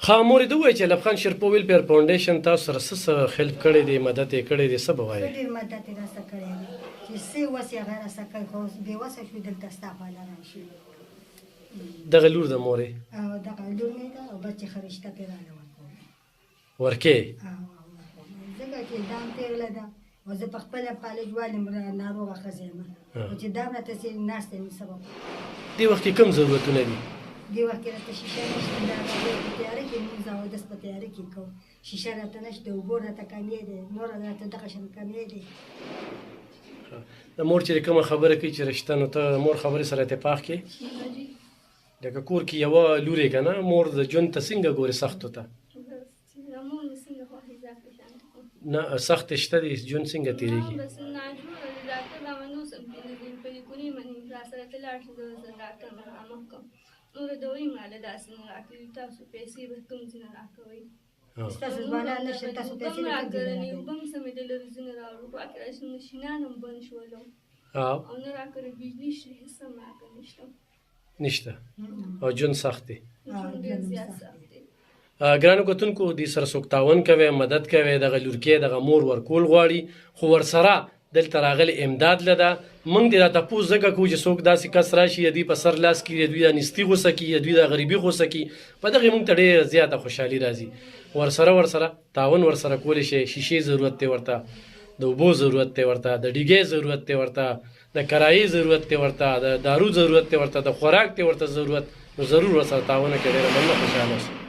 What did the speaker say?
ها مورې د ووایي چې ایلب خان شیرپور ویلفیر فاونډیشن تاسو سره څه هیلپ کړی دی مدد یې کړی دی څه به وایې ډېر مدد یې راسره کړی دی چې څه وس یې هغه راسره کوي خو اوس بېوسه شو دلته ستا خواله راشي دغه لور د مورې او دغه لور مې ده او بچې ښه رشته پرې راله ورکوم ورکې ځکه چې دام تېرله ده او زه په خپله پالج والم ناروغه ښځه یم خو چې دام راته چې ناسته مې سبب دې وخت کې کوم ضرورتونه دي دې وخت کې راته شیشه نشته دا په تیاره کې مونځ او اودس په تیاره کې کوم شیشه راته نشته اوبه راته کمې دی نور راته دغه شان کمې دی د مور چې کومه خبره کوي چې رشته نو ته مور خبرې سره اتفاق کې لکه کور کې یوه لور یې که نه مور د ژوند ته څنګه ګورې سختو ته نه سخت شته دی ژوند څنګه تېرېږي ستاسو ځوانان نشته تاسو پیسې نه نشته او ژوند سخت دی ګرانو کتونکو دې سره څوک تعاون کوي مدد کوي دغه لورکې دغه مور ورکول غواړي خو ورسره دلته راغلی امداد لده موږ دې را تپوس ځکه کوو چې څوک داسې کس راشي یا دوی په سر لاس کړي یا دوی د نیستي غوسه کړي یا دوی د غریبي غوسه کړي په دغې موږ ته ډېره زیاته خوشحالي راځي ورسره تعاون ورسره کولی شي شیشې ضرورت دی ورته د اوبو ضرورت دی ورته د ډیګۍ ضرورت دی ورته د کرایې ضرورت دی ورته د دارو ضرورت دی ورته د خوراک دی ورته ضرورت نو ضرور ورسره تعاون وکړي ډېره مننه خوشحاله اوسئ